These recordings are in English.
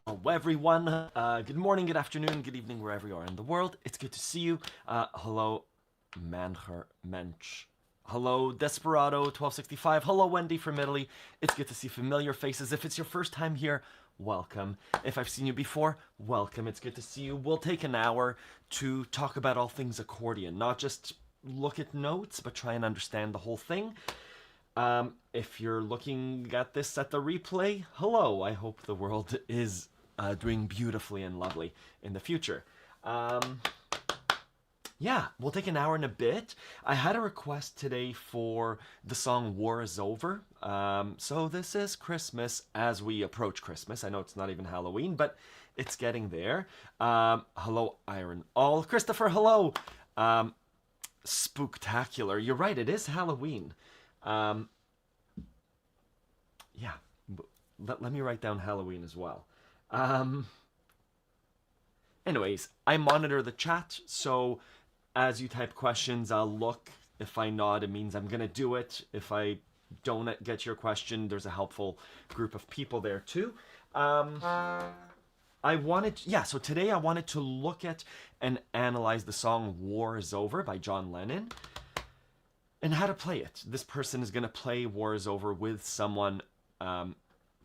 Hello everyone, good morning, good afternoon, good evening, wherever you are in the world. It's good to see you. Hello, Mancher Mensch. Hello, Desperado1265. Hello, Wendy from Italy. It's good to see familiar faces. If it's your first time here, welcome. If I've seen you before, welcome. It's good to see you. We'll take an hour to talk about all things accordion, not just look at notes, but try and understand the whole thing. If you're looking at this at the replay, hello. I hope the world is doing beautifully and lovely in the future. Yeah, we'll take an hour and a bit. I had a request today for the song War is Over. So this is Christmas as we approach Christmas. I know it's not even Halloween, but it's getting there. Hello, Iron All. Christopher, hello. Spooktacular. You're right, it is Halloween. Yeah, let me write down Halloween as well. Anyways, I monitor the chat, so as you type questions, I'll look. If I nod, it means I'm gonna do it. If I don't get your question, there's a helpful group of people there too. So today I wanted to look at and analyze the song War is Over by John Lennon and how to play it. This person is going to play War is Over with someone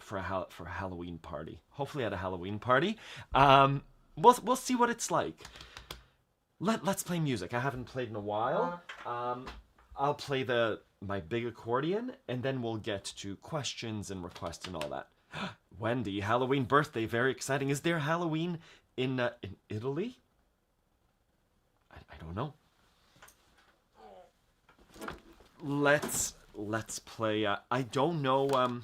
for a Halloween party. Hopefully at a Halloween party. We'll see what it's like. Let's play music. I haven't played in a while. I'll play my big accordion, and then we'll get to questions and requests and all that. Wendy, Halloween birthday, very exciting. Is there Halloween in Italy? I don't know. Let's play. I don't know.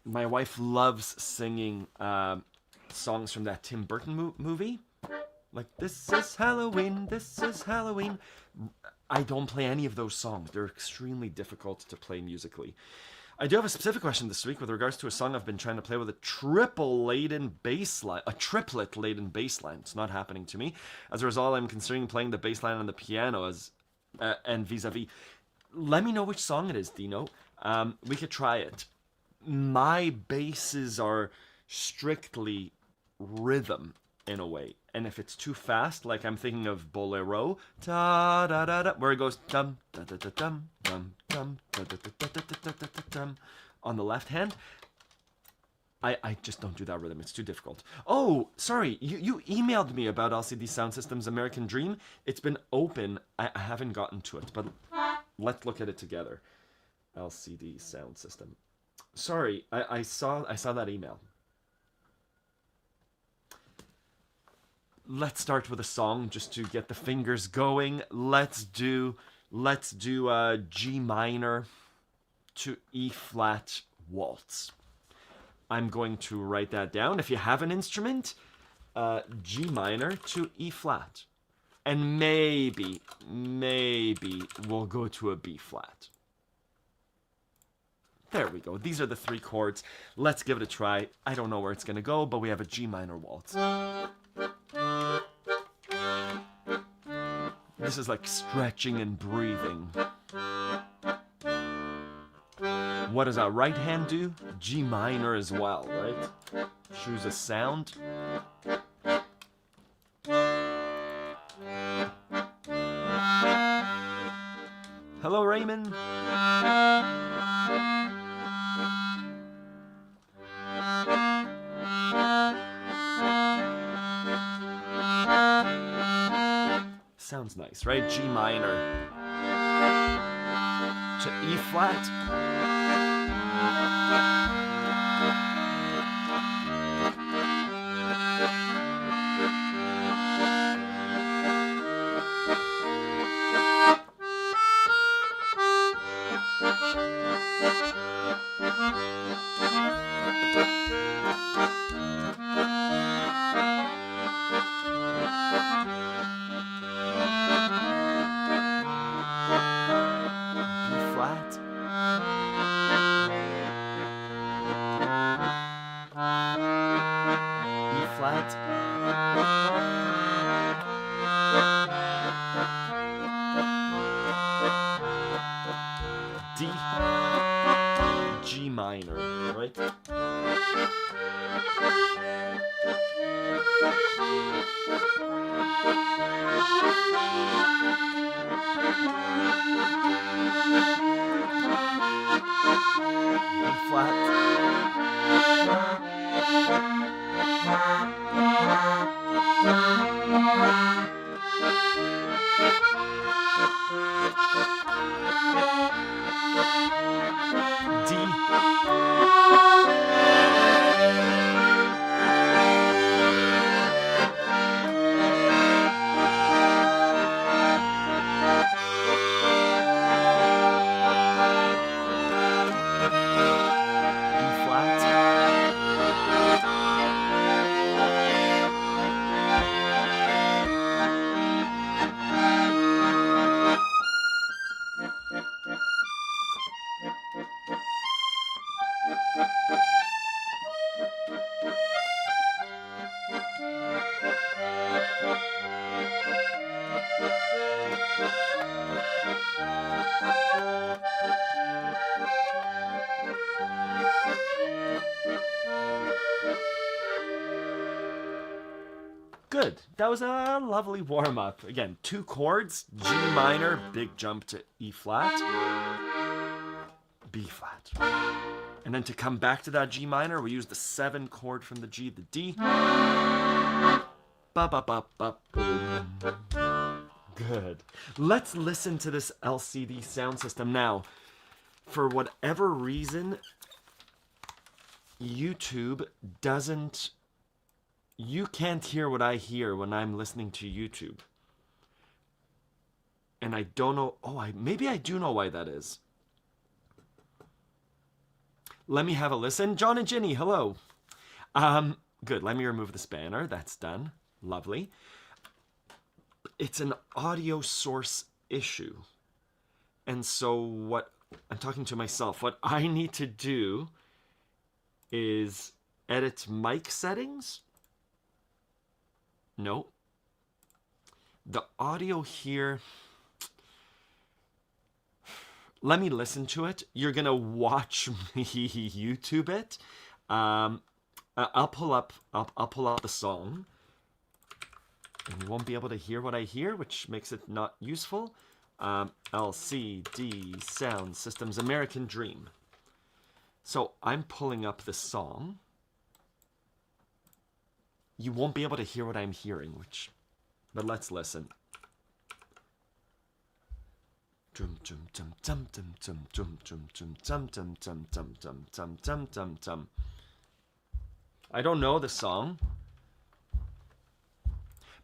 My wife loves singing songs from that Tim Burton movie. Like, this is Halloween, this is Halloween. I don't play any of those songs. They're extremely difficult to play musically. I do have a specific question this week with regards to a song I've been trying to play with a triplet-laden bass line. It's not happening to me. As a result, I'm considering playing the bass line on the piano and vis-a-vis. Let me know which song it is, Dino. We could try it. My basses are strictly rhythm in a way, and if it's too fast, like I'm thinking of Bolero, da da da da, where it goes dum da da da dum dum dum da da da da da da da dum on the left hand, I just don't do that rhythm. It's too difficult. Oh, sorry, you emailed me about LCD Sound System's American Dream. It's been open. I haven't gotten to it, but let's look at it together. LCD Sound System. Sorry, I saw that email. Let's start with a song just to get the fingers going. Let's do G minor to E flat waltz. I'm going to write that down. If you have an instrument, G minor to E flat. And maybe we'll go to a B flat. There we go. These are the 3 chords. Let's give it a try. I don't know where it's going to go, but we have a G minor waltz. This is like stretching and breathing. What does our right hand do? G minor as well, right? Choose a sound. Hello, Raymond. Sounds nice, right? G minor to E flat. D, G minor, right? B flat. Good. That was a lovely warm-up. Again, 2 chords, G minor, big jump to E flat, B flat. And then to come back to that G minor, we use the 7 chord from the G, the D. Ba ba ba ba boom. Good. Let's listen to this LCD sound system now. For whatever reason, YouTube doesn't... You can't hear what I hear when I'm listening to YouTube. And I don't know... Oh, maybe I do know why that is. Let me have a listen. John and Ginny, hello. Good, let me remove the spanner. That's done. Lovely. It's an audio source issue. And so what... I'm talking to myself. What I need to do is edit mic settings. No. The audio here... Let me listen to it. You're going to watch me YouTube it. I'll pull up the song. And you won't be able to hear what I hear, which makes it not useful. LCD Sound Systems American Dream. So I'm pulling up the song. You won't be able to hear what I'm hearing, but let's listen. I don't know the song,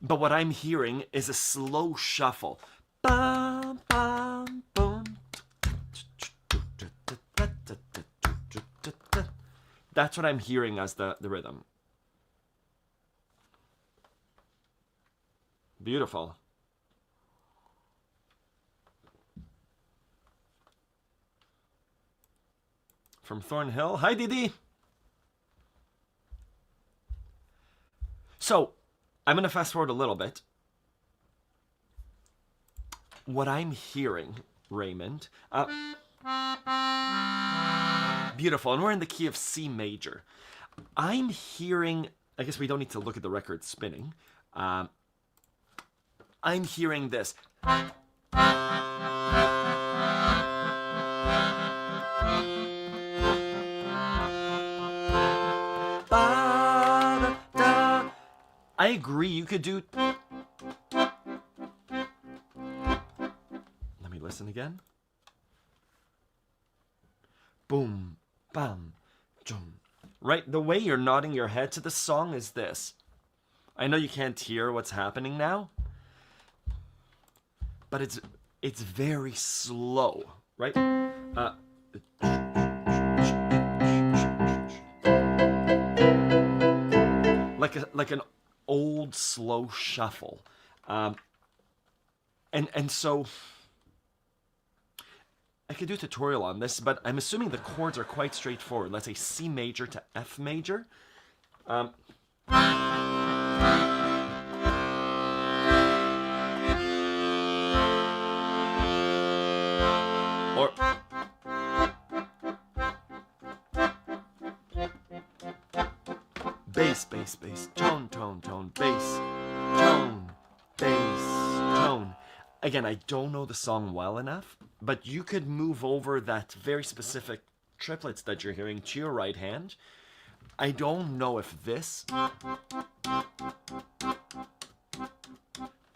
but what I'm hearing is a slow shuffle. That's what I'm hearing as the rhythm. Beautiful. from Thornhill. Hi, Didi. So, I'm going to fast forward a little bit. What I'm hearing, Raymond, beautiful, and we're in the key of C major. I'm hearing, I guess we don't need to look at the record spinning. I'm hearing this. I agree, you could do... Let me listen again. Boom, bam, jum. Right, the way you're nodding your head to the song is this. I know you can't hear what's happening now, but it's very slow, right? Like an old slow shuffle, and so I could do a tutorial on this, but I'm assuming the chords are quite straightforward. Let's say C major to F major. Or bass, bass, bass, tone, tone, tone, bass, tone, bass, tone. Again, I don't know the song well enough, but you could move over that very specific triplets that you're hearing to your right hand. I don't know if this,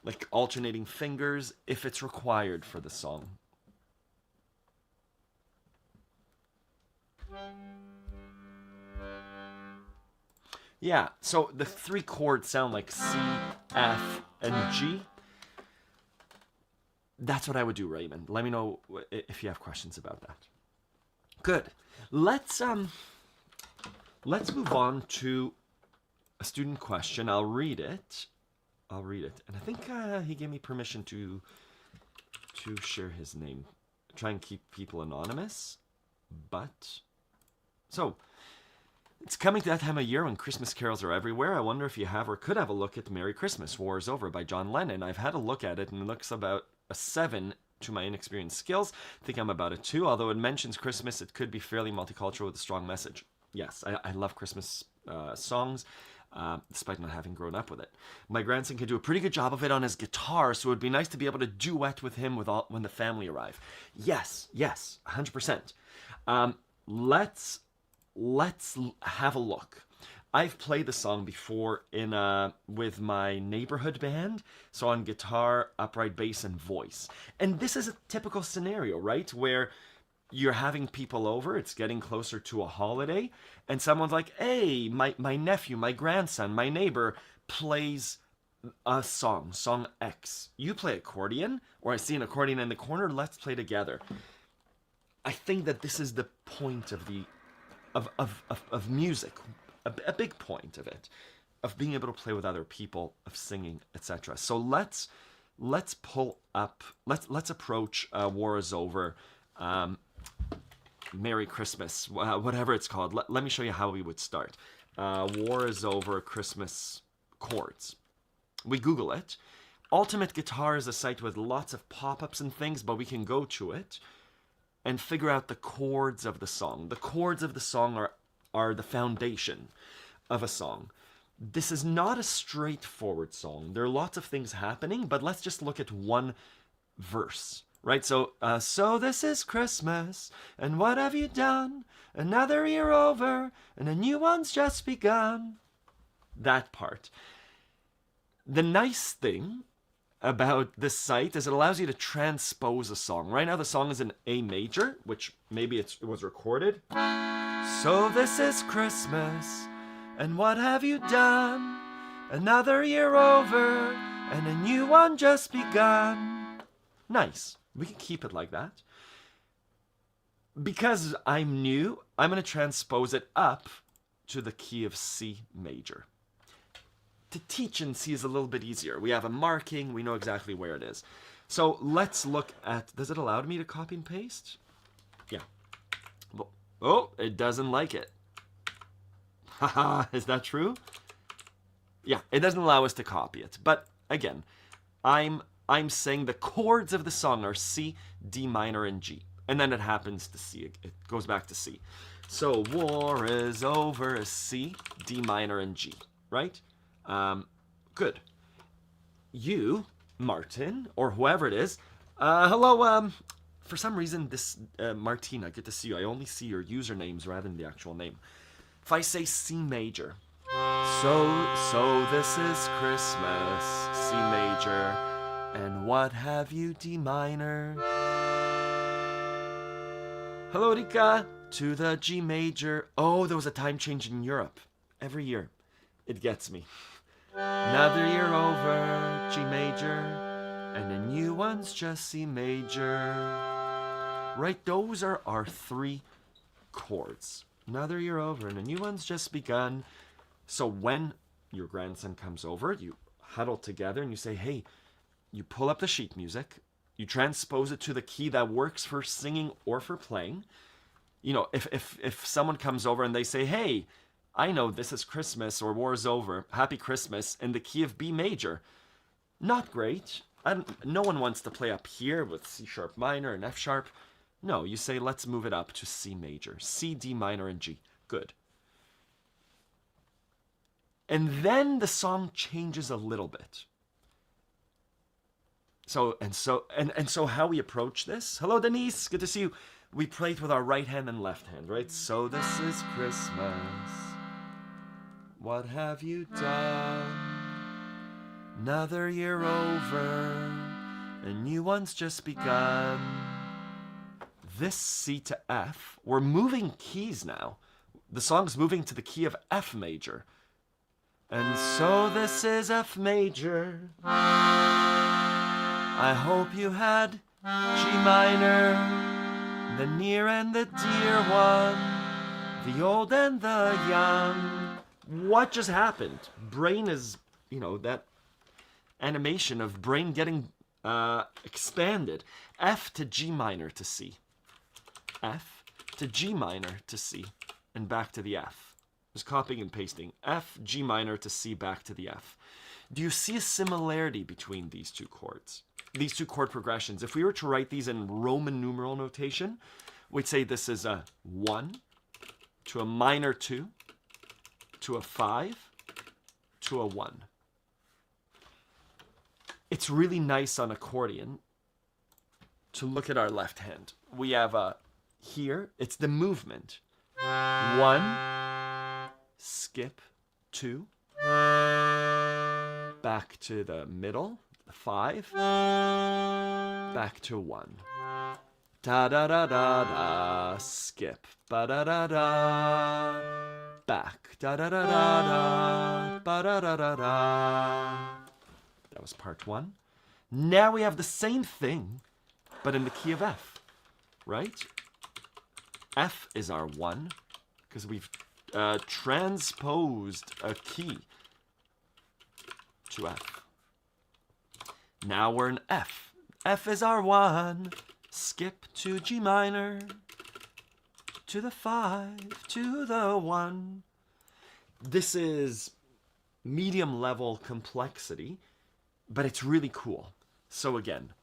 like alternating fingers, if it's required for the song. Yeah, so the three chords sound like C, F, and G. That's what I would do, Raymond. Let me know if you have questions about that. Good. Let's move on to a student question. I'll read it. And I think he gave me permission to share his name. Try and keep people anonymous. But so it's coming to that time of year when Christmas carols are everywhere. I wonder if you have or could have a look at Merry Christmas, War is Over by John Lennon. I've had a look at it and it looks about a 7 to my inexperienced skills. I think I'm about a 2. Although it mentions Christmas, it could be fairly multicultural with a strong message. Yes, I love Christmas songs, despite not having grown up with it. My grandson can do a pretty good job of it on his guitar, so it would be nice to be able to duet with him when the family arrive. Yes, 100%. Let's have a look. I've played the song before with my neighborhood band, so on guitar, upright bass, and voice. And this is a typical scenario, right? Where you're having people over, it's getting closer to a holiday, and someone's like, hey, my nephew, my grandson, my neighbor plays a song X. You play accordion, or I see an accordion in the corner, let's play together. I think that this is the point of music. A big point of it, of being able to play with other people, of singing, etc. So let's pull up. Let's approach War is Over, Merry Christmas, whatever it's called. Let me show you how we would start. War is Over, Christmas chords. We Google it. Ultimate Guitar is a site with lots of pop-ups and things, but we can go to it and figure out the chords of the song. The chords of the song are the foundation of a song. This is not a straightforward song. There are lots of things happening, but let's just look at one verse, right? So this is Christmas, and what have you done? Another year over, and a new one's just begun. That part. The nice thing about this site is it allows you to transpose a song. Right now the song is in A major, which maybe it was recorded. So this is Christmas, and what have you done? Another year over, and a new one just begun. Nice. We can keep it like that. Because I'm new, I'm going to transpose it up to the key of C major. To teach in C is a little bit easier. We have a marking, we know exactly where it is. So let's look at, does it allow me to copy and paste? Yeah. Oh, it doesn't like it. Haha, is that true? Yeah, it doesn't allow us to copy it. But again, I'm saying the chords of the song are C, D minor, and G. And then it happens to C. It goes back to C. So war is over is C, D minor, and G, right? Good. You, Martin, or whoever it is, hello, for some reason, this, Martina, good to see you. I only see your usernames rather than the actual name. If I say C major, so this is Christmas, C major, and what have you, D minor? Hello, Rika, to the G major. Oh, there was a time change in Europe. Every year, it gets me. Another year over, G major, and a new one's just C major. Right, those are our 3 chords. Another year over, and a new one's just begun. So when your grandson comes over, you huddle together and you say, hey, you pull up the sheet music, you transpose it to the key that works for singing or for playing. You know, if someone comes over and they say, hey, I know this is Christmas or war's over, happy Christmas, in the key of B major. Not great. No one wants to play up here with C sharp minor and F sharp. No, you say, let's move it up to C major, C, D minor, and G. Good. And then the song changes a little bit. So how we approach this. Hello, Denise. Good to see you. We play it with our right hand and left hand, right? So this is Christmas. What have you done? Another year over. A new one's just begun. This C to F. We're moving keys now. The song's moving to the key of F major. And so this is F major. I hope you had G minor, the near and the dear one, the old and the young. What just happened? Brain is, that animation of brain getting expanded. F to G minor to C. F to G minor to C. And back to the F. Just copying and pasting. F, G minor to C, back to the F. Do you see a similarity between these 2 chords? These 2 chord progressions. If we were to write these in Roman numeral notation, we'd say this is a 1 to a minor 2 to a 5 to a 1. It's really nice on accordion to look at our left hand. We have here, it's the movement. 1, skip, 2, back to the middle, 5, back to 1. Da da da da da, skip, ba da da da, back, da da da da da, ba da da da da. That was part 1. Now we have the same thing, but in the key of F, right? F is our 1, because we've transposed a key to F. Now we're in F. F is our 1. Skip to G minor, to the 5, to the 1. This is medium level complexity, but it's really cool. So again,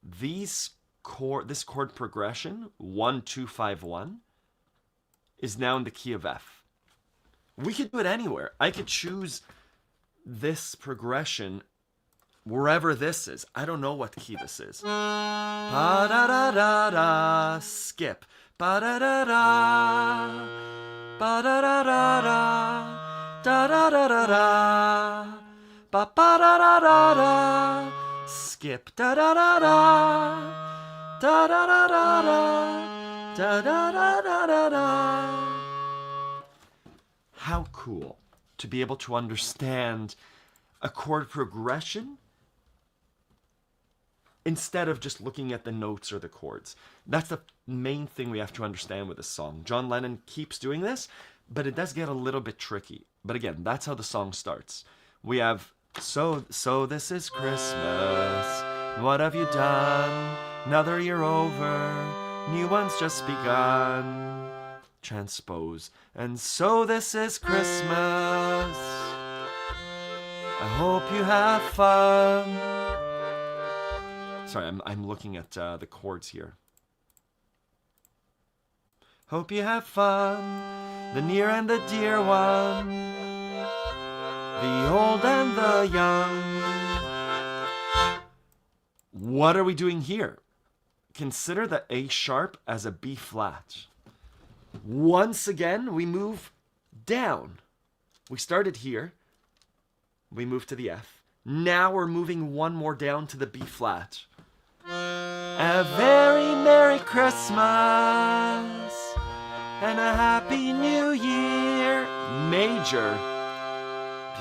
this chord progression, 1, 2, 5, 1, is now in the key of F. We could do it anywhere. I could choose this progression wherever this is. I don't know what key this is. Pa da da da da, skip. Pa da da da, pa da da da da, da da da da da, pa pa da da da da, skip. Da da da da, da da da da da, da da da da da da. How cool to be able to understand a chord progression instead of just looking at the notes or the chords. That's the main thing we have to understand with this song. John Lennon keeps doing this, but it does get a little bit tricky. But again, that's how the song starts. We have, so this is Christmas. What have you done? Another year over. New one's just begun. transpose. And so this is Christmas. I hope you have fun. Sorry, I'm looking at the chords here. Hope you have fun, the near and the dear one, the old and the young. What are we doing here? Consider the A sharp as a B flat. Once again, we move down. We started here. We moved to the F. Now we're moving one more down to the B flat. A very Merry Christmas and a Happy New Year. Major.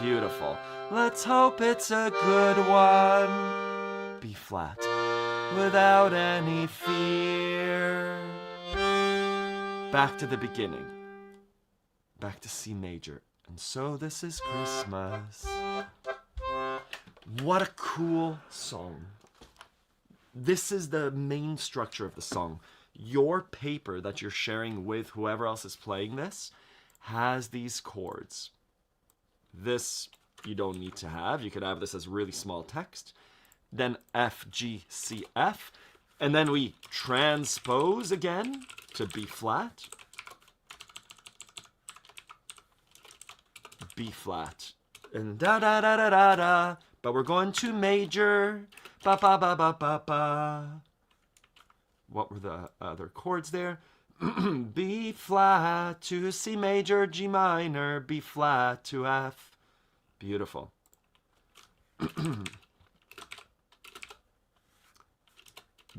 Beautiful. Let's hope it's a good one. B flat. Without any fear. Back to the beginning. Back to C major. And so this is Christmas. What a cool song. This is the main structure of the song. Your paper that you're sharing with whoever else is playing this has these chords. This you don't need to have. You could have this as really small text. Then F, G, C, F. And then we transpose again to B flat. B flat. And da da da da da da. But we're going to major. Ba ba ba ba ba ba. What were the other chords there? B flat to C major, G minor, B flat to F. Beautiful.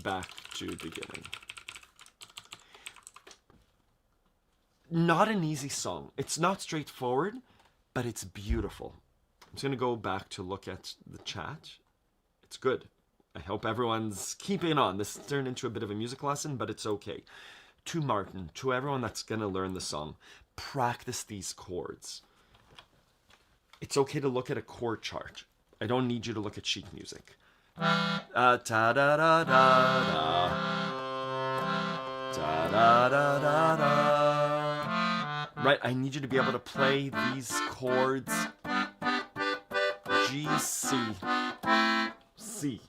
Back to beginning. Not an easy song. It's not straightforward, but it's beautiful. I'm just going to go back to look at the chat. It's good. I hope everyone's keeping on. This turned into a bit of a music lesson, but it's okay. To Martin, to everyone that's going to learn the song, practice these chords. It's okay to look at a chord chart. I don't need you to look at sheet music. Ta da da da da da. Da da da da da. Right, I need you to be able to play these chords. G, C, C,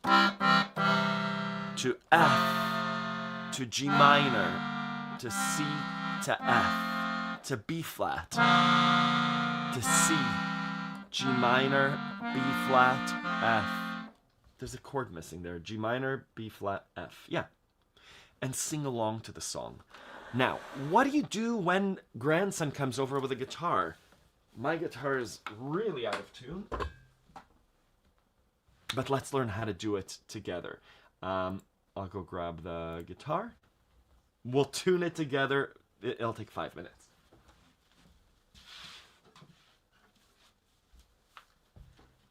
to F, to G minor, to C, to F, to B flat, to C, G minor, B flat, F. There's a chord missing there. G minor, B flat, F. Yeah. And sing along to the song. Now, what do you do when grandson comes over with a guitar? My guitar is really out of tune. But let's learn how to do it together. I'll go grab the guitar. We'll tune it together. It'll take 5 minutes.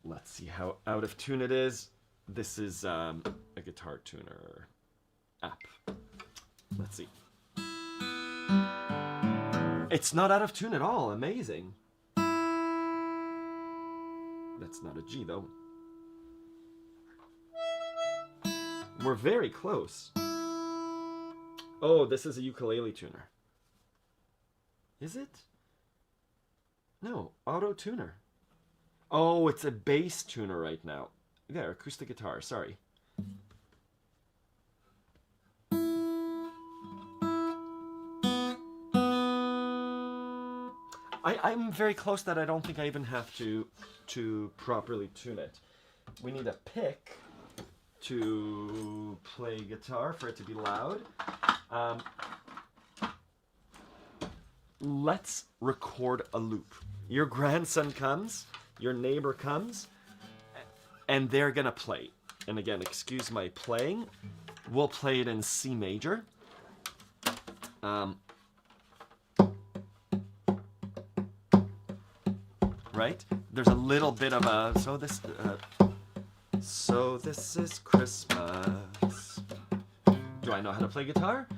Let's see how out of tune it is. This is a guitar tuner app. Let's see. It's not out of tune at all. Amazing. That's not a G though. We're very close. Oh, this is a ukulele tuner. Is it? No, auto tuner. Oh, it's a bass tuner right now. There, acoustic guitar, sorry. I'm very close that I don't think I even have to properly tune it. We need a pick to play guitar for it to be loud. Let's record a loop. Your grandson comes, your neighbor comes, and they're gonna play. And again, excuse my playing. We'll play it in C major. Right? There's a little bit of a so this is Christmas. Do I know how to play guitar?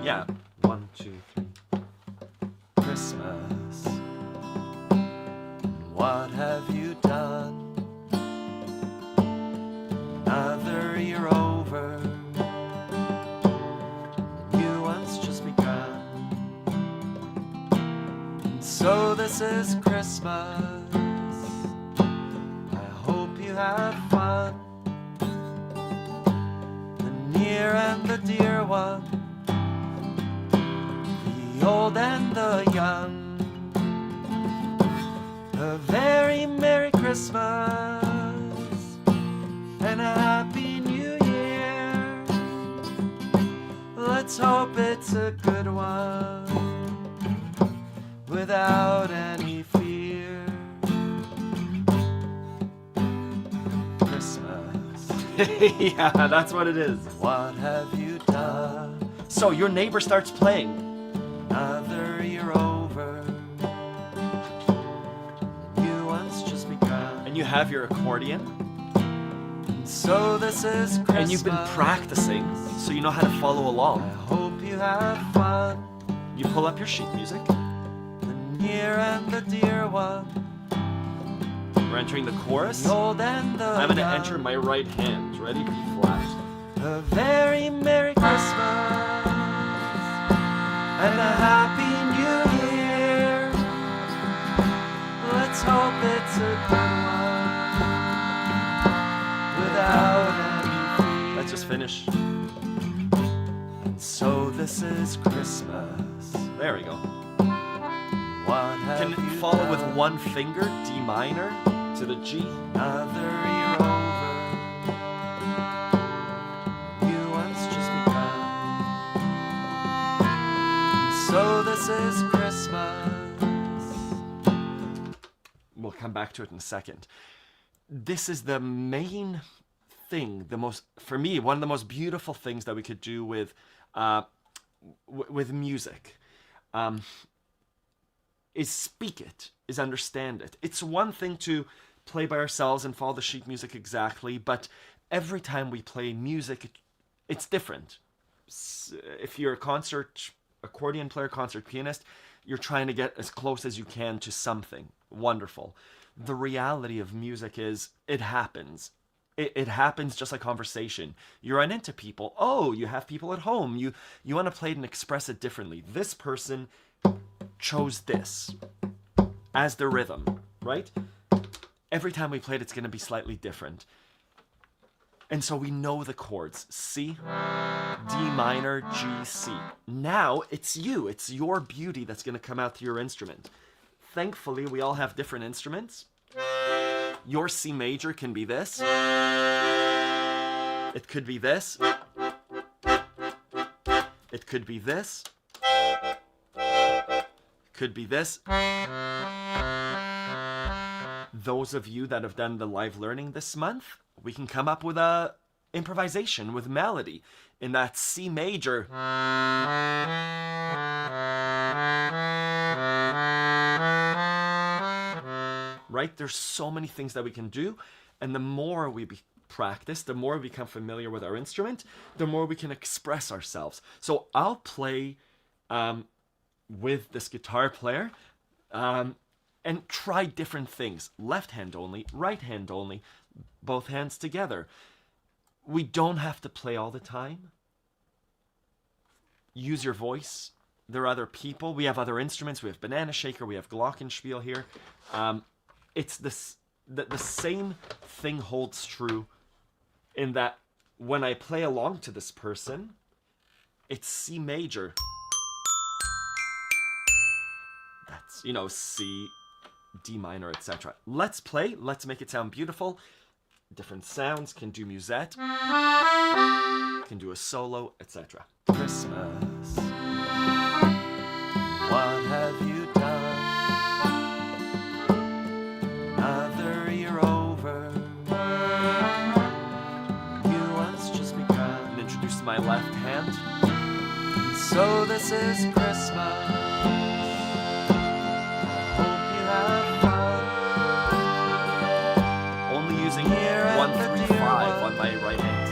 Yeah. 1, 2, 3. Christmas. What have you done? Another year over. The new one's just begun. is Christmas. I hope you have fun. The near and the dear one, the old and the young. A very Merry Christmas and a Happy New Year. Let's hope it's a good one without any fear. Christmas. Yeah, that's what it is. What have you done? So your neighbor starts playing. Another year over. New one's just begun. And you have your accordion. And so this is Christmas. And you've been practicing, so you know how to follow along. I hope you have fun. You pull up your sheet music. Near and the dear one. We're entering the chorus. The old and the I'm going to enter my right hand. Ready? B flat. A very Merry Christmas and a Happy New Year. Let's hope it's a good one without any fear. Let's just finish. And so this is Christmas. There we go. Can follow with one finger, D minor, to the G. Another year over. New one's just begun. So this is Christmas. We'll come back to it in a second. This is the main thing, for me, one of the most beautiful things that we could do with music. Is speak it, is understand it. It's one thing to play by ourselves and follow the sheet music exactly, but every time we play music, it's different. If you're a accordion player, concert pianist, you're trying to get as close as you can to something wonderful. The reality of music is, it happens. It happens just like conversation. You run into people. Oh, you have people at home. You want to play it and express it differently. This person chose this as the rhythm, right? Every time we play it, it's going to be slightly different. And so we know the chords. C, D minor, G, C. Now it's your beauty that's going to come out through your instrument. Thankfully, we all have different instruments. Your C major can be this. It could be this. It could be this. Could be this. Those of you that have done the live learning this month, we can come up with a improvisation with melody in that C major. Right? There's so many things that we can do, and the more we practice, the more we become familiar with our instrument, the more we can express ourselves. So I'll play with this guitar player and try different things. Left hand only, right hand only, both hands together. We don't have to play all the time. Use your voice. There are other people. We have other instruments. We have banana shaker. We have glockenspiel here. It's the same thing holds true in that when I play along to this person, it's C major. That's, C, D minor, etc. Let's play. Let's make it sound beautiful. Different sounds. Can do musette. Can do a solo, etc. Christmas. What have you done? Another year over. New one's just begun. And introduce my left hand. And so this is Christmas. On my right hand.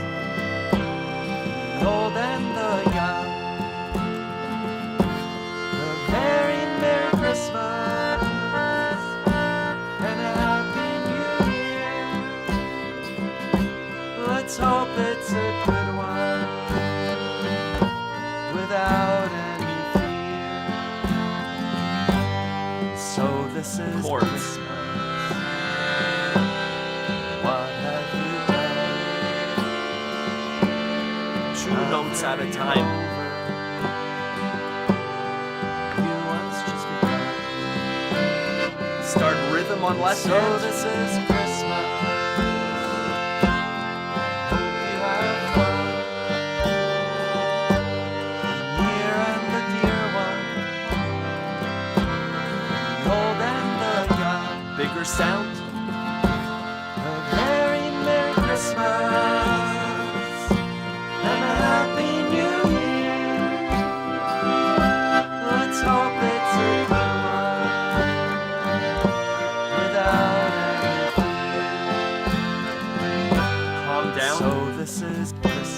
The old and the young. A very Merry Christmas and a Happy New Year. Let's hope it's a good one without any fear. So this this is chords. Christmas. What have you done? 2 notes at a time. You once just begun. Start rhythm on left So hand. this is Christmas. Hope you have fun. The near and the dear one. The old and the young. Bigger sound. A very Merry Christmas and a Happy New Year. Let's hope it's a good one without any fear. Calm down. So this is Christmas.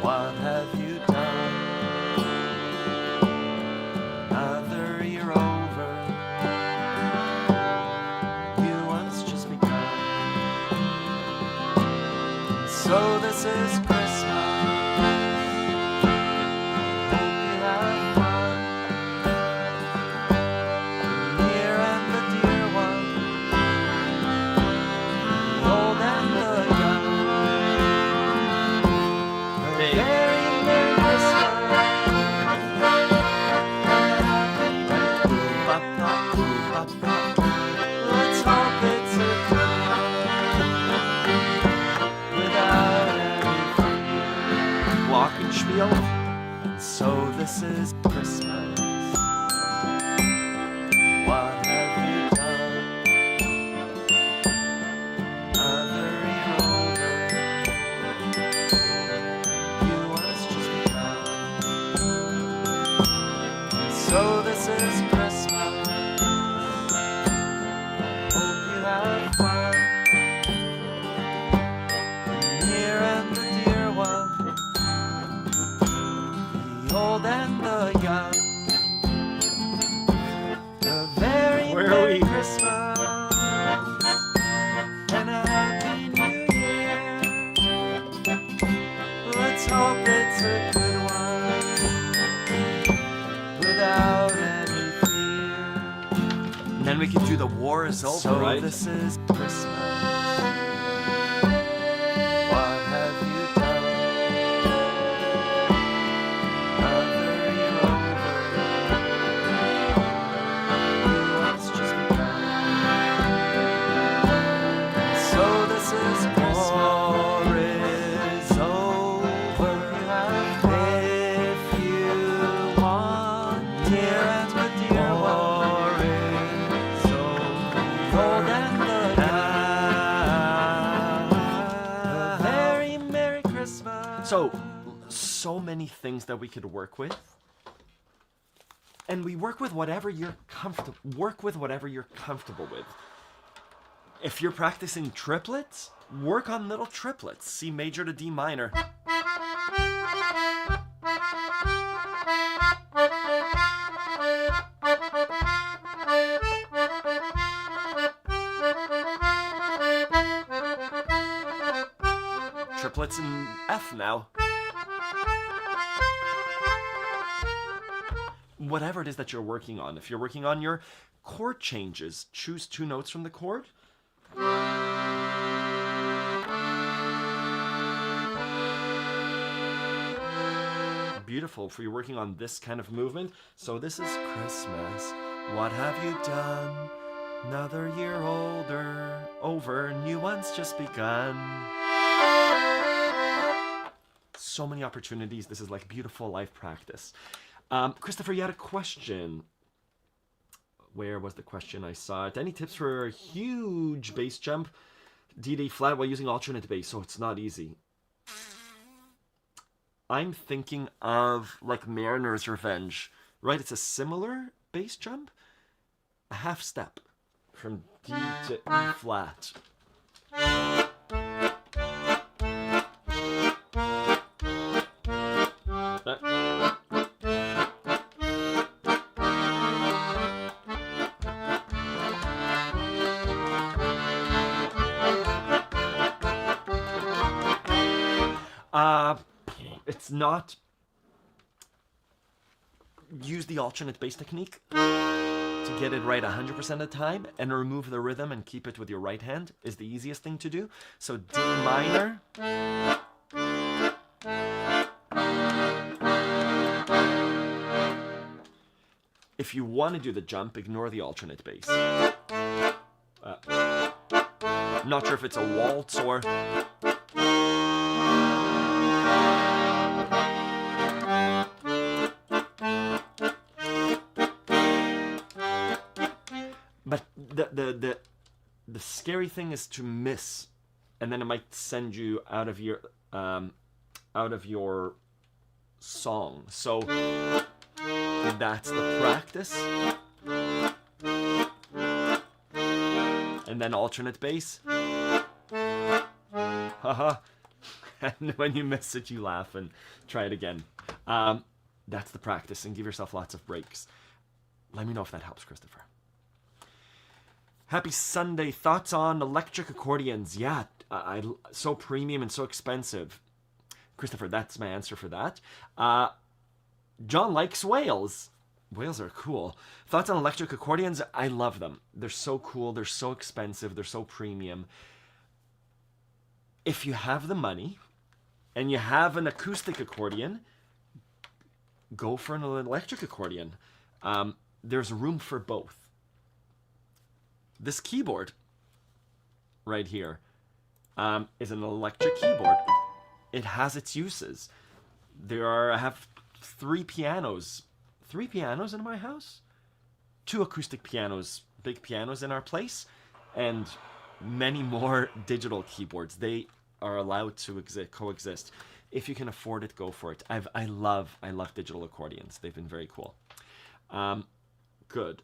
What have you done? Another year over. New one's just begun. So this is Christmas. Hope you have fun. The near and the dear one. The old and the young. A Big. very Merry Christmas. Let's hope it's a good one without any fear. Glockenspiel. So this is Christmas. What have you done? Another year over. You once just begun. So this is Christmas. Hope you have fun. The near and the dear one. The old and the young. A very Where are Merry we? Christmas and a Happy New Year. Let's hope it's a good one without any fear. And then we can do the war is over, So right? this is Christmas. What have you done? Another year over. You once just begun. So this is Christmas. War is over. You have fun. If you want, dear and the dear war is over. Old and the young. A very Merry Christmas. So many things that we could work with. And we work with whatever you're comfortable with. If you're practicing triplets, work on little triplets. C major to D minor. Triplets in F now. Whatever it is that you're working on. If you're working on your chord changes, choose 2 notes from the chord. Beautiful. If you're working on this kind of movement. So this is Christmas. What have you done? Another year older. Over. New one's just begun. So many opportunities. This is like beautiful life practice. Christopher, you had a question. Where was the question? I saw it. Any tips for a huge bass jump? D flat while using alternate bass, so it's not easy. I'm thinking of like Mariner's Revenge, right? It's a similar bass jump. A half step from D to E flat. It's not use the alternate bass technique to get it right 100% of the time, and remove the rhythm and keep it with your right hand is the easiest thing to do. So D minor. If you want to do the jump, ignore the alternate bass. Not sure if it's a waltz or... But the scary thing is to miss, and then it might send you out of your song. So that's the practice. And then alternate bass. Haha. And when you miss it, you laugh and try it again. That's the practice, and give yourself lots of breaks. Let me know if that helps, Christopher. Happy Sunday. Thoughts on electric accordions? Yeah, so premium and so expensive. Christopher, that's my answer for that. John likes whales. Whales are cool. Thoughts on electric accordions? I love them. They're so cool. They're so expensive. They're so premium. If you have the money and you have an acoustic accordion, go for an electric accordion. There's room for both. This keyboard right here is an electric keyboard. It has its uses. I have 3 pianos. 3 pianos in my house? 2 acoustic pianos, big pianos in our place, and many more digital keyboards. They are allowed to coexist. If you can afford it, go for it. I love digital accordions. They've been very cool. Good.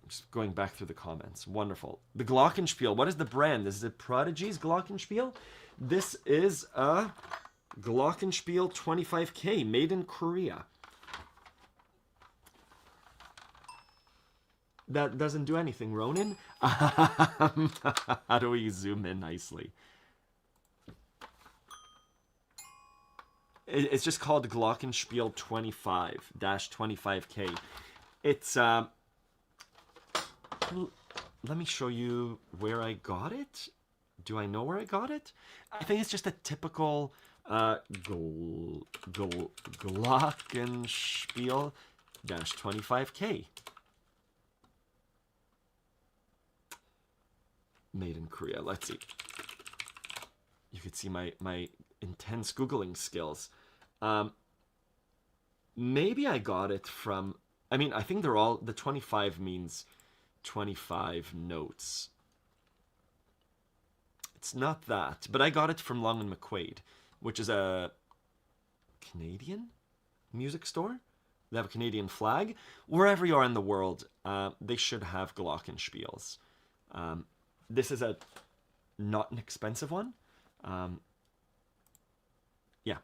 Just going back through the comments. Wonderful. The Glockenspiel. What is the brand? Is it Prodigy's Glockenspiel? This is a Glockenspiel 25K made in Korea. That doesn't do anything, Ronan. How do we zoom in nicely? It's just called Glockenspiel 25-25K. It's let me show you where I got it. Do I know where I got it? I think it's just a typical Glockenspiel-25K. Made in Korea. Let's see. You could see my intense Googling skills. Maybe I got it from... I mean, I think they're all... The 25 means 25 notes. It's not that. But I got it from Long and McQuaid, which is a Canadian music store. They have a Canadian flag. Wherever you are in the world, they should have Glockenspiels. This is not an expensive one. Yeah.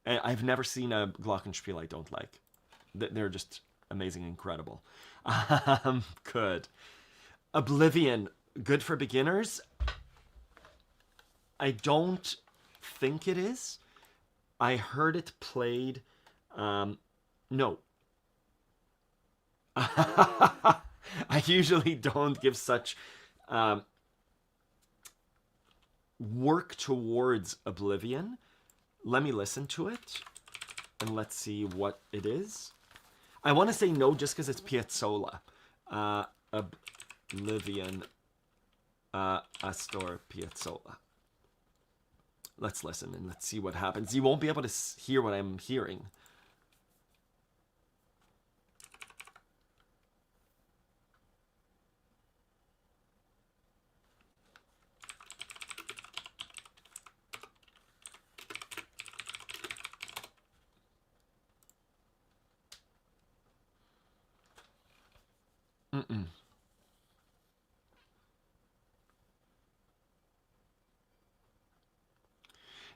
I've never seen a Glockenspiel I don't like. They're just amazing, incredible. Good. Oblivion, good for beginners? I don't think it is. I heard it played... no. I usually don't give such... work towards Oblivion. Let me listen to it and let's see what it is. I want to say no just because it's Piazzolla. Oblivion, Astor Piazzolla. Let's listen and let's see what happens. You won't be able to hear what I'm hearing.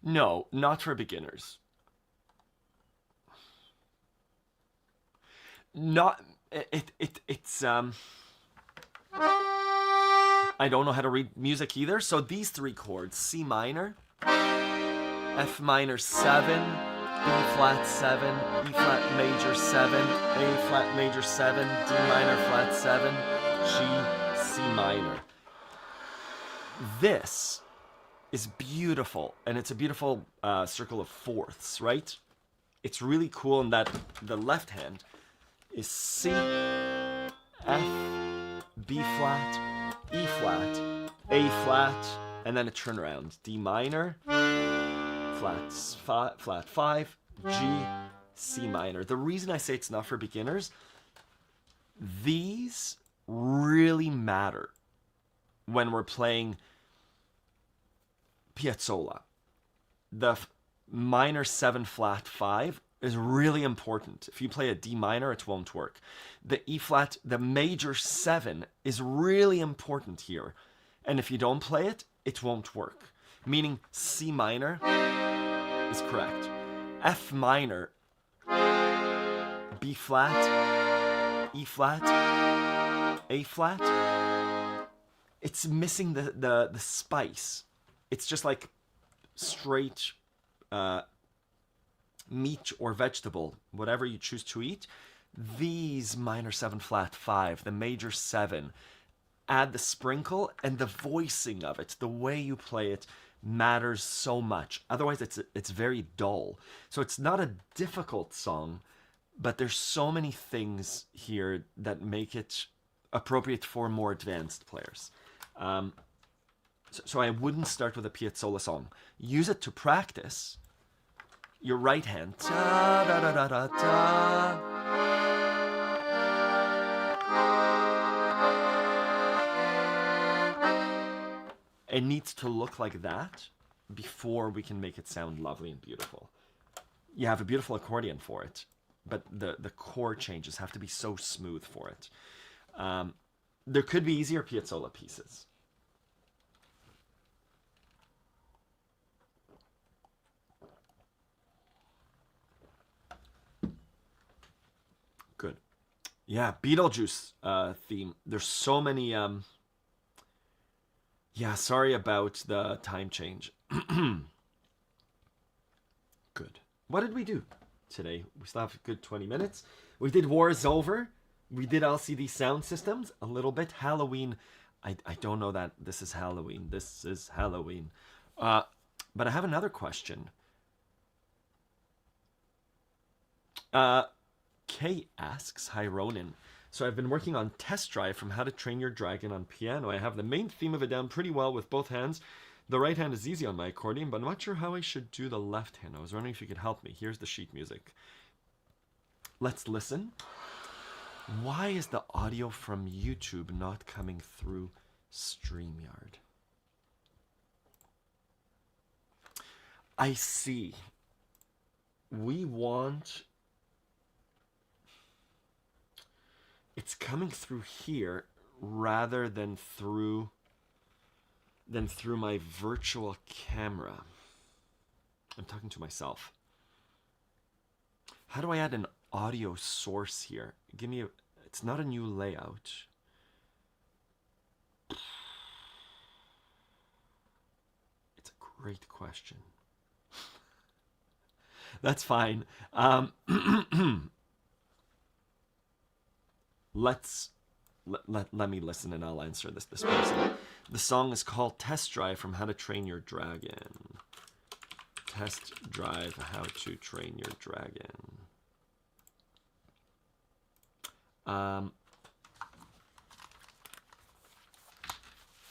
No, not for beginners. Not it's I don't know how to read music either. So these 3 chords: C minor, F minor 7, B flat 7, E flat major 7, A flat major 7, D minor flat 7, G, C minor. This is beautiful, and it's a beautiful circle of fourths, right? It's really cool in that the left hand is C, F, B flat, E flat, A flat, and then a turnaround. D minor, flat 5, G, C minor. The reason I say it's not for beginners, these really matter when we're playing Piazzolla. The minor 7 flat 5 is really important. If you play a D minor, it won't work. The E flat, the major 7 is really important here. And if you don't play it, it won't work. Meaning C minor is correct. F minor, B flat, E flat, A flat. It's missing the spice. It's just like straight meat or vegetable, whatever you choose to eat. These minor 7 flat 5, the major 7, add the sprinkle, and the voicing of it, the way you play it, matters so much. Otherwise it's very dull. So it's not a difficult song, but there's so many things here that make it appropriate for more advanced players. So I wouldn't start with a Piazzolla song. Use it to practice your right hand. Da, da, da, da, da, da. It needs to look like that before we can make it sound lovely and beautiful. You have a beautiful accordion for it, but the chord changes have to be so smooth for it. There could be easier Piazzolla pieces. Good. Yeah, Beetlejuice theme. There's so many... Yeah, sorry about the time change. Good. What did we do today? We still have a good 20 minutes. We did War is Over. We did LCD sound systems. A little bit. Halloween. I don't know that this is Halloween. This is Halloween. But I have another question. Kay asks, hi Ronan. So I've been working on Test Drive from How to Train Your Dragon on piano. I have the main theme of it down pretty well with both hands. The right hand is easy on my accordion, but I'm not sure how I should do the left hand. I was wondering if you could help me. Here's the sheet music. Let's listen. Why is the audio from YouTube not coming through StreamYard? I see. We want... It's coming through here rather than through my virtual camera. I'm talking to myself. How do I add an audio source here? Give me a... It's not a new layout. It's a great question. That's fine. Let me listen and I'll answer this person. The song is called Test Drive from How to Train Your Dragon. Test Drive How to Train Your Dragon.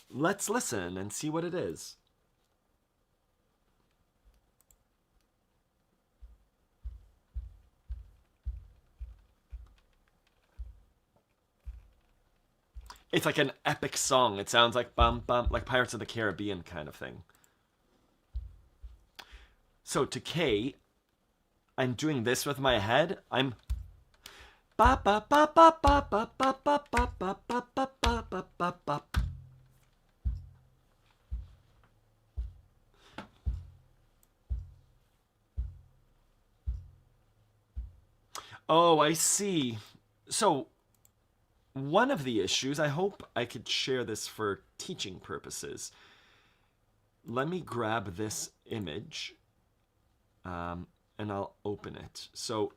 Let's listen and see what it is. It's like an epic song. It sounds like bum bum, like Pirates of the Caribbean kind of thing. So to Kay, I'm doing this with my head. I'm ba ba ba ba ba ba ba ba ba ba ba ba ba ba ba. Oh, I see. So one of the issues, I hope I could share this for teaching purposes. Let me grab this image, and and I'll open it. So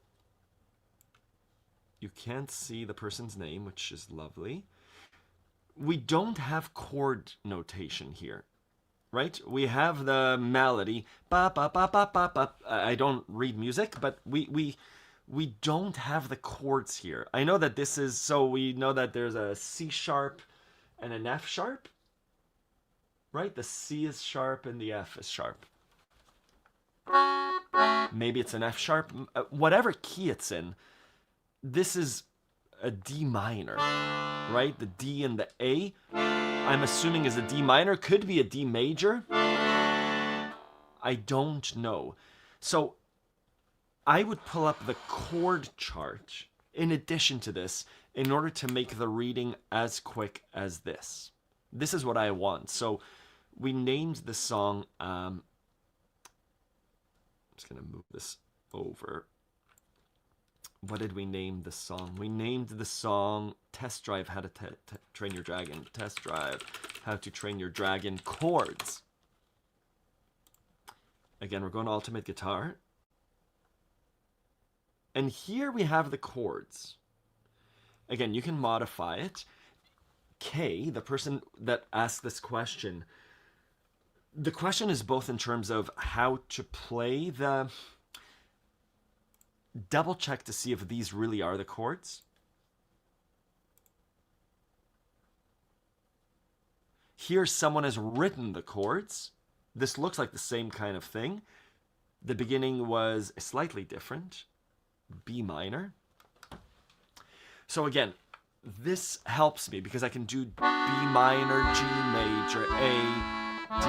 you can't see the person's name, which is lovely. We don't have chord notation here, right? We have the melody, ba ba ba ba ba ba. I don't read music, but we don't have the chords here. I know that this is, so we know that there's a C sharp and an F sharp, right? The C is sharp and the F is sharp. Maybe it's an F sharp, whatever key it's in. This is a D minor, right? The D and the A, I'm assuming is a D minor. Could be a D major. I don't know. So I would pull up the chord chart in addition to this in order to make the reading as quick as this. This is what I want. So we named the song, I'm just going to move this over. What did we name the song? We named the song Test Drive How to Train Your Dragon. Test Drive How to Train Your Dragon Chords. Again, we're going to Ultimate Guitar. And here we have the chords. Again, you can modify it. Kay, the person that asked this question, the question is both in terms of how to play the... Double check to see if these really are the chords. Here someone has written the chords. This looks like the same kind of thing. The beginning was slightly different. B minor. So again, this helps me because I can do B minor, G major, A, D,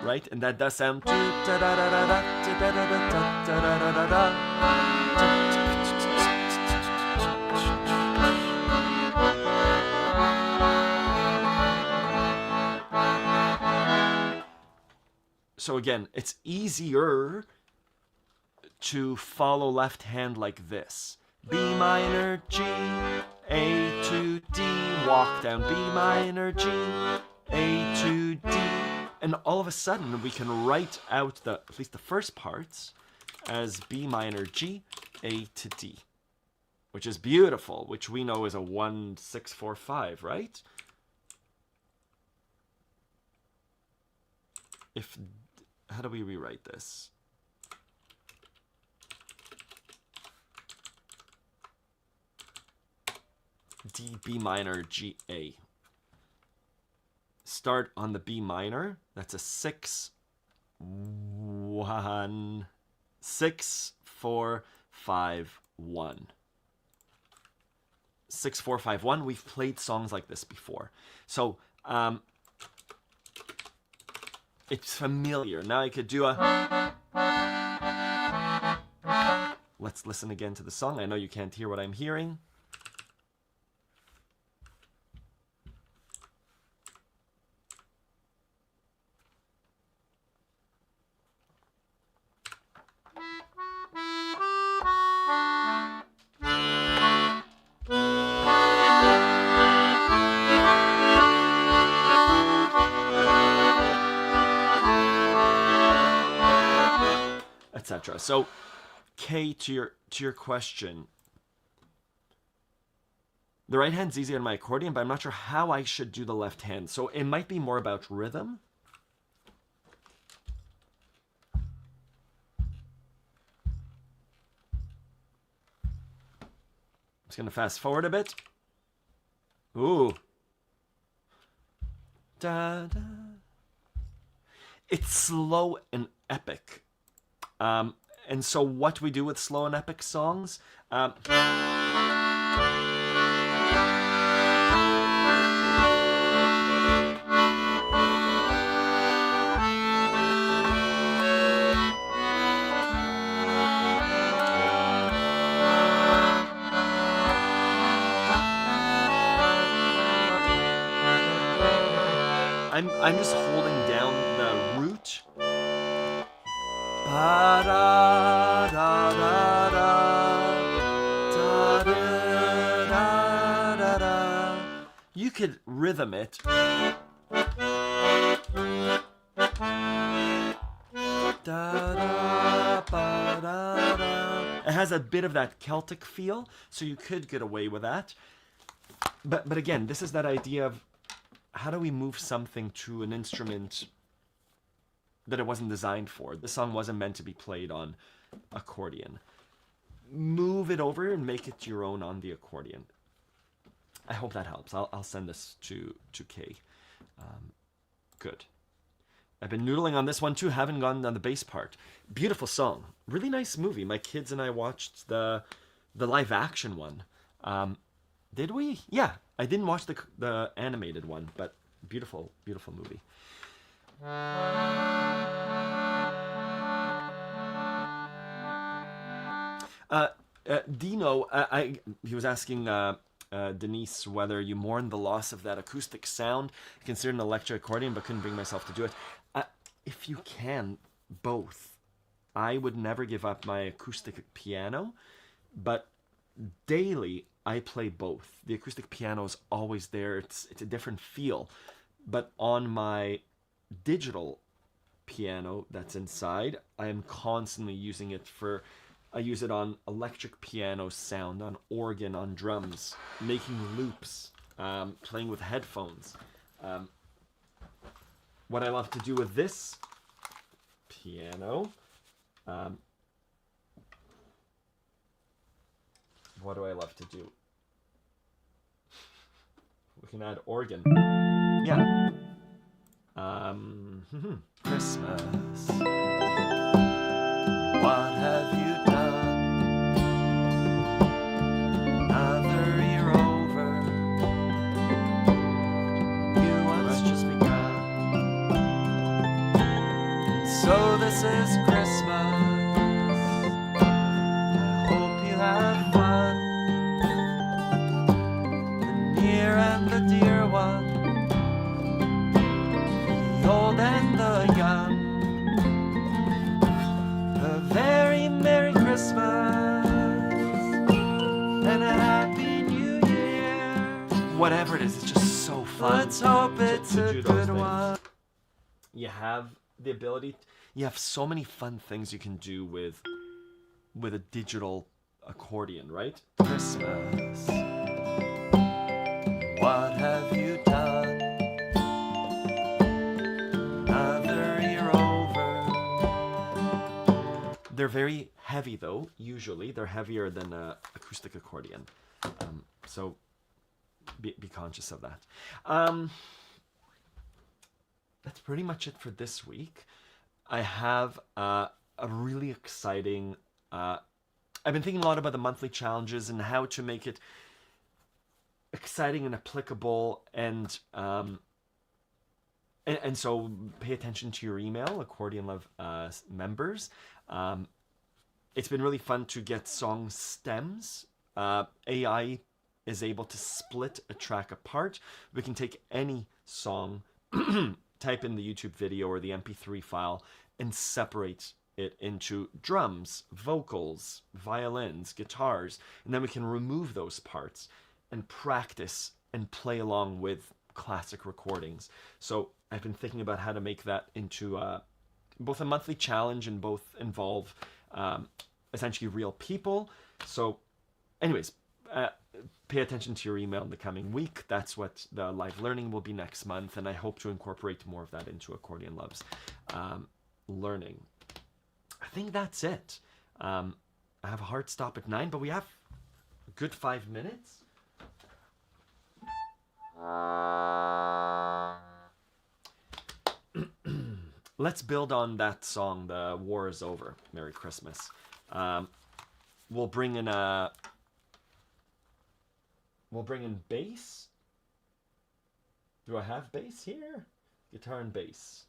right? And that does sound so again, it's easier to follow left hand like this. B minor, G, A to D, walk down B minor, G, A to D. And all of a sudden, we can write out at least the first parts as B minor, G, A to D, which is beautiful, which we know is a 1, 6, 4, 5, right? How do we rewrite this? D, B minor, G, A. Start on the B minor. That's a 6, 1, 6, 4, 5, 1. 6, 4, 5, 1. We've played songs like this before. So, it's familiar. Now I could do a... Let's listen again to the song. I know you can't hear what I'm hearing. Etc. So, Kay, to your question, the right hand's easier on my accordion, but I'm not sure how I should do the left hand. So it might be more about rhythm. I'm just going to fast forward a bit. Ooh. Da, da. It's slow and epic. And so what we do with slow and epic songs, I'm just holding down the root. Ba da da da da da da da da. You could rhythm it. Da da ba da has a bit of that Celtic feel, so you could get away with that. But again, this is that idea of how do we move something to an instrument that it wasn't designed for. The song wasn't meant to be played on accordion. Move it over and make it your own on the accordion. I hope that helps. I'll send this to Kay. Good. I've been noodling on this one too. Haven't gone on the bass part. Beautiful song. Really nice movie. My kids and I watched the live action one. Did we? Yeah. I didn't watch the animated one, but beautiful, beautiful movie. Dino, he was asking Denise whether you mourn the loss of that acoustic sound. I considered an electric accordion, but couldn't bring myself to do it. If you can, both. I would never give up my acoustic piano, but daily I play both. The acoustic piano is always there. It's a different feel. But on my digital piano that's inside, I am constantly using it for... I use it on electric piano sound, on organ, on drums, making loops, playing with headphones. What I love to do with this piano, what do I love to do? We can add organ. Yeah. Christmas. What have you done? Another year over. You once just begun. So this is Christmas. I hope you have fun. The near and the dear one. The old and the young. A very Merry Christmas and a Happy New Year. Whatever it is, it's just so fun. Let's hope it's a good one. You have the ability, you have so many fun things you can do with a digital accordion, right? Christmas. What have you done? Another year over. They're very heavy though, usually. They're heavier than an acoustic accordion. So be conscious of that. That's pretty much it for this week. I have a really exciting... I've been thinking a lot about the monthly challenges and how to make it exciting and applicable, and so pay attention to your email, Accordion Love members. It's been really fun to get song stems. AI is able to split a track apart. We can take any song, type in the YouTube video or the MP3 file, and separate it into drums, vocals, violins, guitars, and then we can remove those parts and practice and play along with classic recordings. So I've been thinking about how to make that into both a monthly challenge and both involve essentially real people. So anyways, pay attention to your email in the coming week. That's what the live learning will be next month, and I hope to incorporate more of that into Accordion Love's learning. I think that's it. I have a hard stop at 9, but we have a good 5 minutes. Let's build on that song, The War Is Over, Merry Christmas. We'll bring in bass. Do I have bass here? Guitar and bass.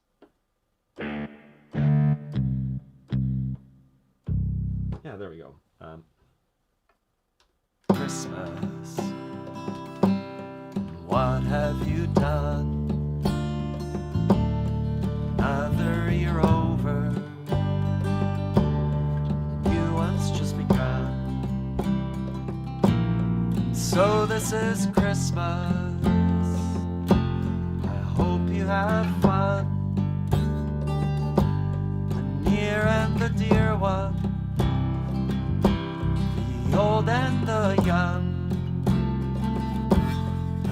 Yeah, there we go. Christmas. What have you done? Another year over. You once just begun. So this is Christmas. I hope you have fun. The near and the dear one. the young.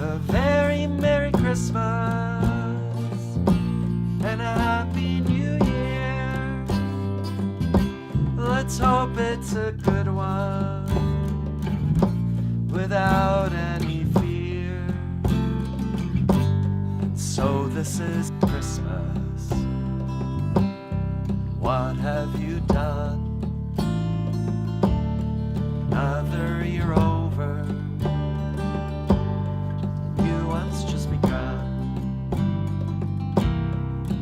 A very Merry Christmas and a Happy New Year. Let's hope it's a good one without any fear. And so this is Christmas. What have you done? Another year over, new one's just begun.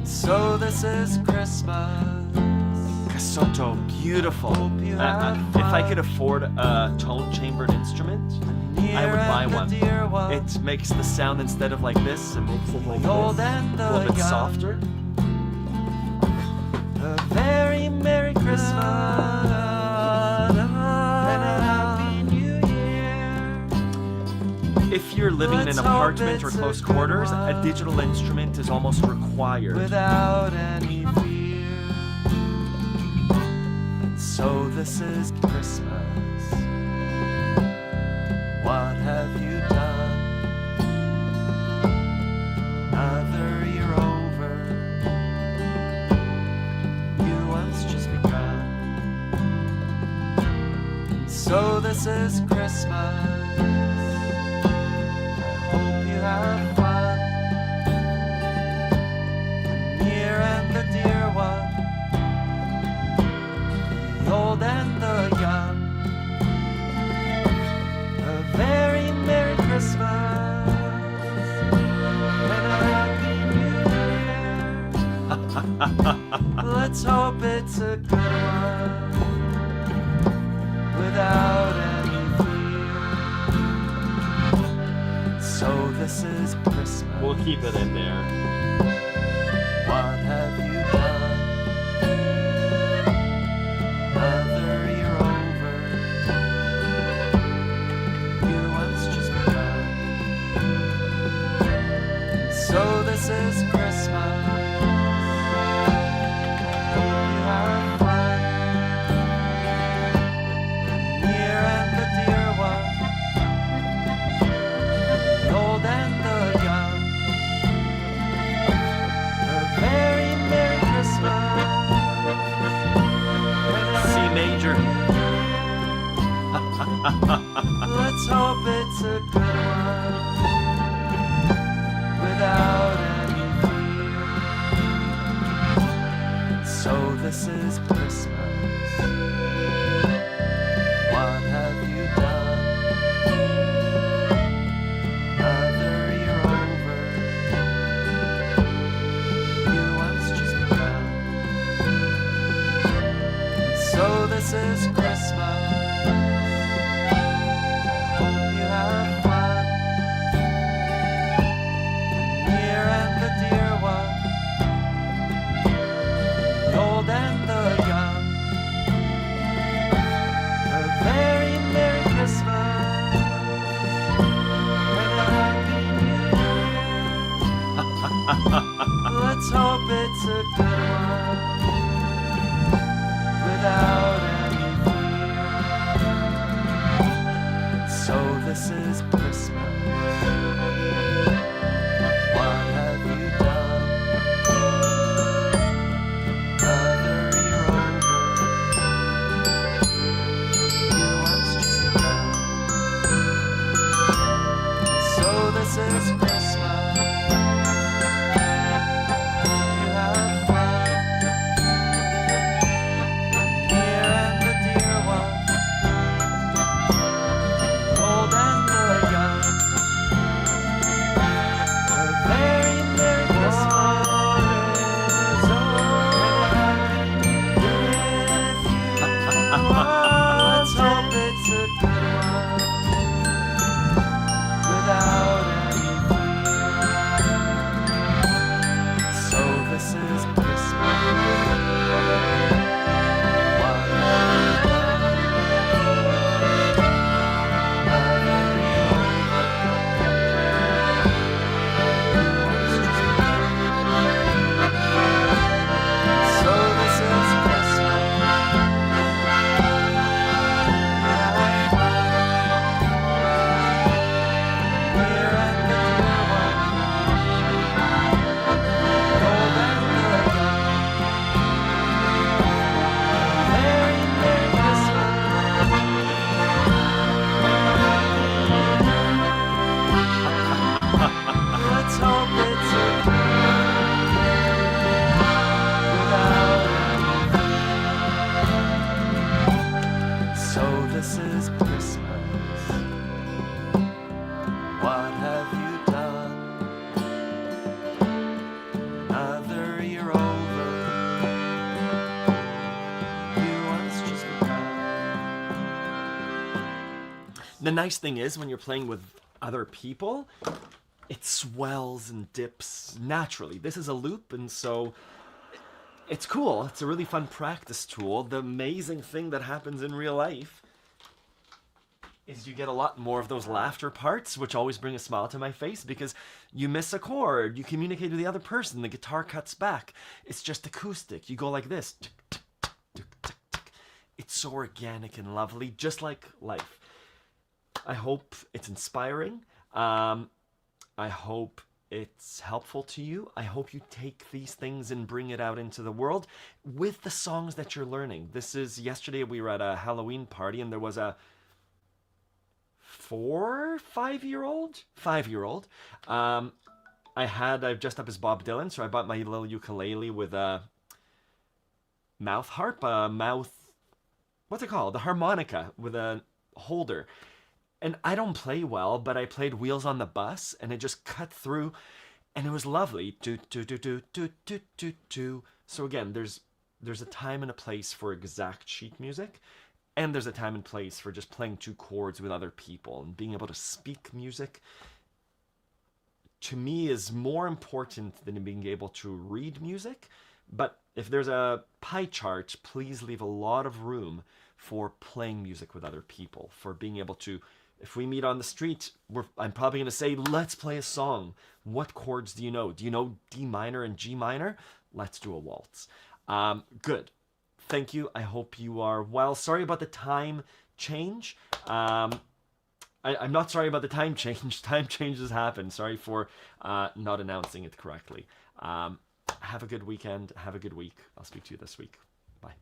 So this is Christmas. Casotto, beautiful. Hope you have If I fun. could afford a tone-chambered instrument, I would buy Near and the dear one. one. It makes the sound, instead of like this, it makes it like The old this, and a little the bit young. softer. A very Merry Christmas and a Happy New Year. If you're living in Let's an hope apartment or it's a close good quarters, a one digital instrument is almost required. without any fear. And so this is Christmas. What have you done? Another year over, new one's just begun. And so this is Christmas. Hope you have fun. The near and the dear one, the old and the young. A very Merry Christmas and a Happy New Year. Let's hope it's a good one without any fear. So this is Christmas. We'll keep it in there. What have you done? Another year over, new one's just begun. So this is Christmas. Hope you have fun. The near and the dear one, the old and the young. A very Merry Christmas and a C major. Let's hope it's a good one without any fear. So this is Christmas. What have you done? Another year over, new one's just begun. So this is Christmas. Hope you have fun. The near and the dear one, the old and the young. A very Merry Christmas and a Happy New Year. Let's hope it's a good one without any fear. So this is Christmas. What have you done? Another year over, new one's just begun. So this is Christmas. Hope you have fun. The nice thing is when you're playing with other people, it swells and dips naturally. This is a loop, and so it's cool. It's a really fun practice tool. The amazing thing that happens in real life is you get a lot more of those laughter parts, which always bring a smile to my face because you miss a chord, you communicate with the other person, the guitar cuts back. It's just acoustic. You go like this. It's so organic and lovely, just like life. I hope it's inspiring. I hope it's helpful to you. I hope you take these things and bring it out into the world with the songs that you're learning. Yesterday we were at a Halloween party and there was a 5-year-old. I've dressed up as Bob Dylan, so I bought my little ukulele with a mouth harp, what's it called? The harmonica with a holder. And I don't play well, but I played Wheels on the Bus, and it just cut through, and it was lovely. Do do do do do do do do. So again, there's a time and a place for exact sheet music, and there's a time and place for just playing 2 chords with other people and being able to speak music. To me, is more important than being able to read music. But if there's a pie chart, please leave a lot of room for playing music with other people, for being able to. If we meet on the street, I'm probably going to say, let's play a song. What chords do you know? Do you know D minor and G minor? Let's do a waltz. Good. Thank you. I hope you are well. Sorry about the time change. I'm not sorry about the time change. Time changes happen. Sorry for not announcing it correctly. Have a good weekend. Have a good week. I'll speak to you this week. Bye.